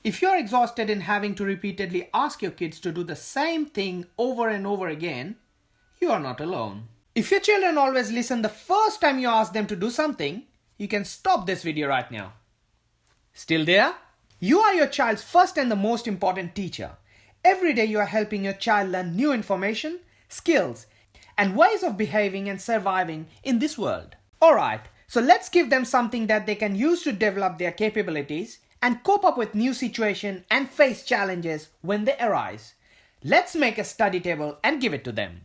If you're exhausted in having to repeatedly ask your kids to do the same thing over and over again, you are not alone. If your children always listen the first time you ask them to do something, you can stop this video right now. Still there? You are your child's first and the most important teacher. Every day you are helping your child learn new information, skills, and ways of behaving and surviving in this world. Alright, so let's give them something that they can use to develop their capabilities and cope up with new situations and face challenges when they arise. Let's make a study table and give it to them.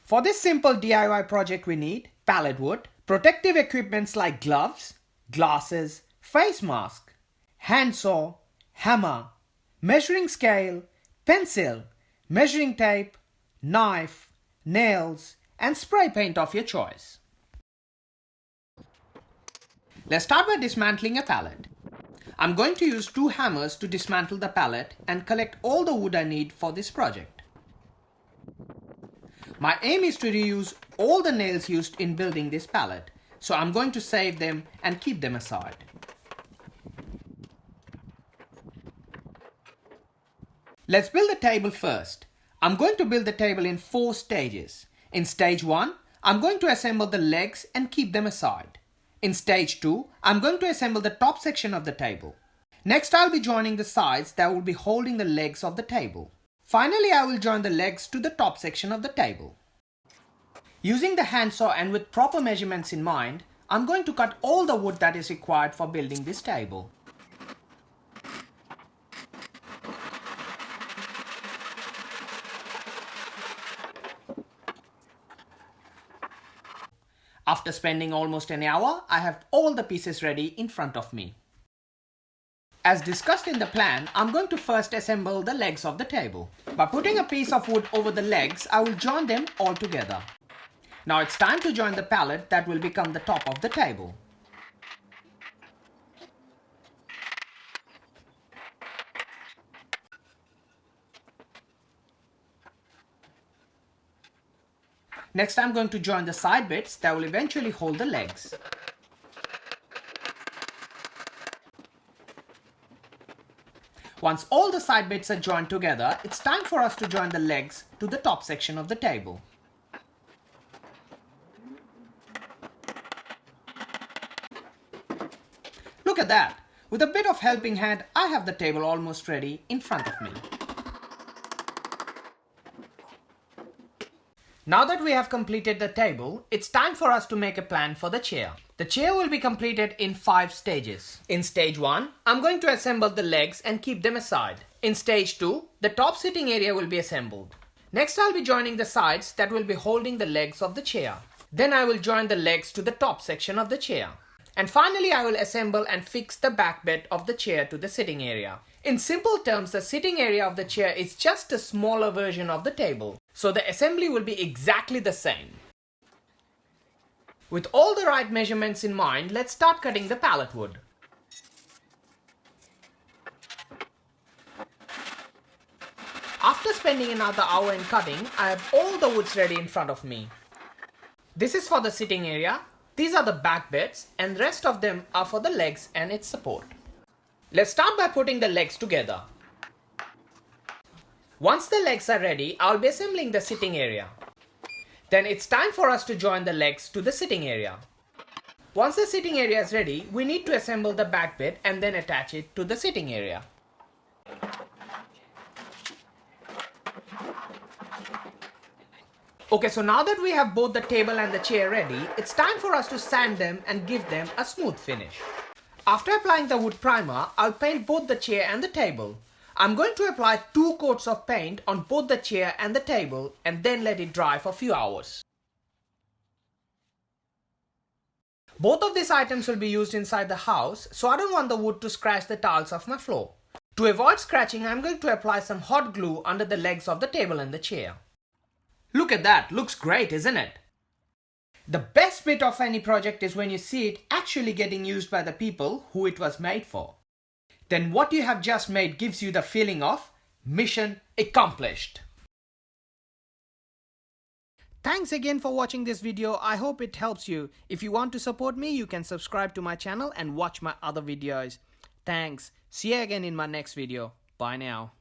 For this simple DIY project we need pallet wood, protective equipments like gloves, glasses, face mask, handsaw, hammer, measuring scale, pencil, measuring tape, knife, nails, and spray paint of your choice. Let's start by dismantling a pallet. I'm going to use 2 hammers to dismantle the pallet and collect all the wood I need for this project. My aim is to reuse all the nails used in building this pallet, so I'm going to save them and keep them aside. Let's build the table first. I'm going to build the table in 4 stages. In stage 1, I'm going to assemble the legs and keep them aside. In stage 2, I'm going to assemble the top section of the table. Next, I'll be joining the sides that will be holding the legs of the table. Finally, I will join the legs to the top section of the table. Using the handsaw and with proper measurements in mind, I'm going to cut all the wood that is required for building this table. After spending almost an hour, I have all the pieces ready in front of me. As discussed in the plan, I'm going to first assemble the legs of the table. By putting a piece of wood over the legs, I will join them all together. Now it's time to join the pallet that will become the top of the table. Next, I'm going to join the side bits that will eventually hold the legs. Once all the side bits are joined together, it's time for us to join the legs to the top section of the table. Look at that! With a bit of helping hand, I have the table almost ready in front of me. Now that we have completed the table, it's time for us to make a plan for the chair. The chair will be completed in 5 stages. In stage 1, I'm going to assemble the legs and keep them aside. In stage 2, the top sitting area will be assembled. Next, I'll be joining the sides that will be holding the legs of the chair. Then I will join the legs to the top section of the chair. And finally, I will assemble and fix the back bed of the chair to the sitting area. In simple terms, the sitting area of the chair is just a smaller version of the table. So the assembly will be exactly the same. With all the right measurements in mind, let's start cutting the pallet wood. After spending another hour in cutting, I have all the woods ready in front of me. This is for the sitting area, these are the back beds, and the rest of them are for the legs and its support. Let's start by putting the legs together. Once the legs are ready, I'll be assembling the sitting area. Then it's time for us to join the legs to the sitting area. Once the sitting area is ready, we need to assemble the back bed and then attach it to the sitting area. Okay, so now that we have both the table and the chair ready, it's time for us to sand them and give them a smooth finish. After applying the wood primer, I'll paint both the chair and the table. I'm going to apply 2 coats of paint on both the chair and the table and then let it dry for a few hours. Both of these items will be used inside the house, so I don't want the wood to scratch the tiles of my floor. To avoid scratching, I'm going to apply some hot glue under the legs of the table and the chair. Look at that, looks great, isn't it? The best bit of any project is when you see it actually getting used by the people who it was made for. Then what you have just made gives you the feeling of mission accomplished. Thanks again for watching this video. I hope it helps you. If you want to support me, you can subscribe to my channel and watch my other videos. Thanks. See you again in my next video. Bye now.